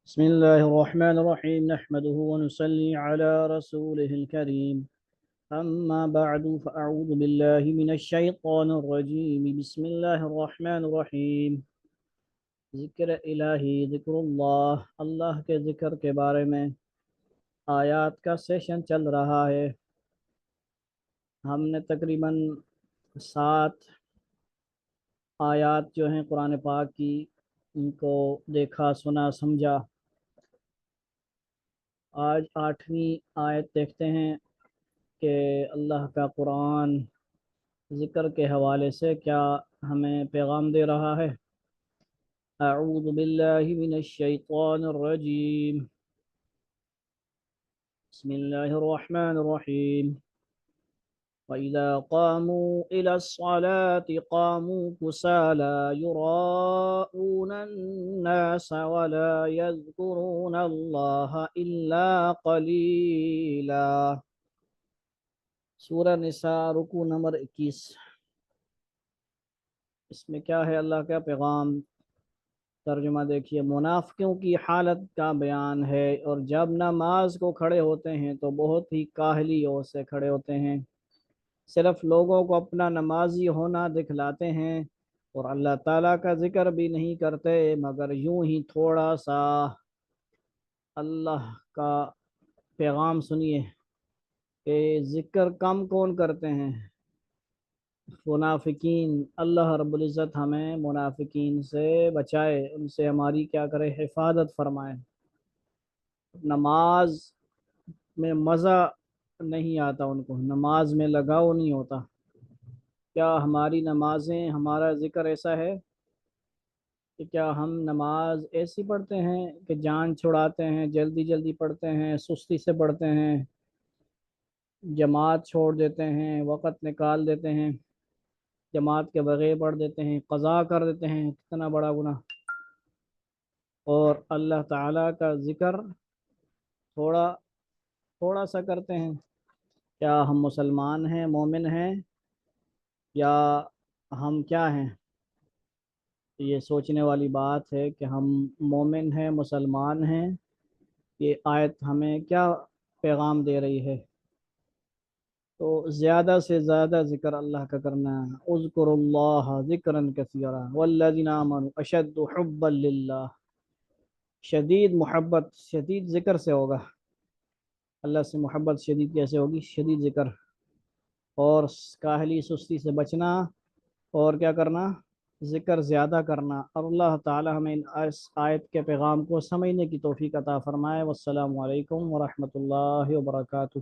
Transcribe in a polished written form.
بسم الله الرحمن الرحيم نحمده ونصلي على رسوله الكريم أما بعد فأعوذ بالله من الشيطان الرجيم بسم الله الرحمن الرحيم ذکر الہی ذکر اللہ کے ذکر کے بارے میں آیات کا سیشن چل رہا ہے۔ ہم نے تقریباً 7 آیات جو ہیں قرآن پاک کی ان کو دیکھا سنا سمجھا۔ آج 8ویں آیت دیکھتے ہیں کہ اللہ کا قرآن ذکر کے حوالے سے کیا ہمیں پیغام دے رہا ہے۔ اعوذ باللہ من الشیطان الرجیم بسم اللہ الرحمن الرحیم وَإِذَا قَامُوا إِلَى الصَّلَاةِ قَامُوا كُسَالَى يُرَاءُونَ النَّاسَ وَلَا يَذْكُرُونَ اللَّهَ إِلَّا قَلِيلًا۔ سورہ نساء رکوع نمبر 21۔ اس میں کیا ہے اللہ کا پیغام؟ ترجمہ دیکھیے، منافقوں کی حالت کا بیان ہے، اور جب نماز کو کھڑے ہوتے ہیں تو بہت ہی کاہلیوں سے کھڑے ہوتے ہیں، صرف لوگوں کو اپنا نمازی ہونا دکھلاتے ہیں، اور اللہ تعالیٰ کا ذکر بھی نہیں کرتے مگر یوں ہی تھوڑا سا۔ اللہ کا پیغام سنیے کہ ذکر کم کون کرتے ہیں؟ منافقین۔ اللہ رب العزت ہمیں منافقین سے بچائے، ان سے ہماری کیا کرے، حفاظت فرمائے۔ نماز میں مزہ نہیں آتا، ان کو نماز میں لگاؤ نہیں ہوتا۔ کیا ہماری نمازیں، ہمارا ذکر ایسا ہے کہ کیا ہم نماز ایسی پڑھتے ہیں کہ جان چھڑاتے ہیں، جلدی جلدی پڑھتے ہیں، سستی سے پڑھتے ہیں، جماعت چھوڑ دیتے ہیں، وقت نکال دیتے ہیں، جماعت کے بغیر پڑھ دیتے ہیں، قضا کر دیتے ہیں، کتنا بڑا گناہ۔ اور اللہ تعالیٰ کا ذکر تھوڑا تھوڑا سا کرتے ہیں۔ کیا ہم مسلمان ہیں، مومن ہیں، یا ہم کیا ہیں؟ یہ سوچنے والی بات ہے کہ ہم مومن ہیں، مسلمان ہیں۔ یہ آیت ہمیں کیا پیغام دے رہی ہے؟ تو زیادہ سے زیادہ ذکر اللہ کا کرنا ہے۔ اذکر اللہ ذکرا کثیرا والذین آمنوا اشد حبا للہ۔ شدید محبت شدید ذکر سے ہوگا۔ اللہ سے محبت شدید کیسے ہوگی؟ شدید ذکر۔ اور کاہلی سستی سے بچنا، اور کیا کرنا؟ ذکر زیادہ کرنا۔ اور اللہ تعالی ہمیں اس آیت کے پیغام کو سمجھنے کی توفیق عطا فرمائے۔ والسلام علیکم ورحمۃ اللہ وبرکاتہ۔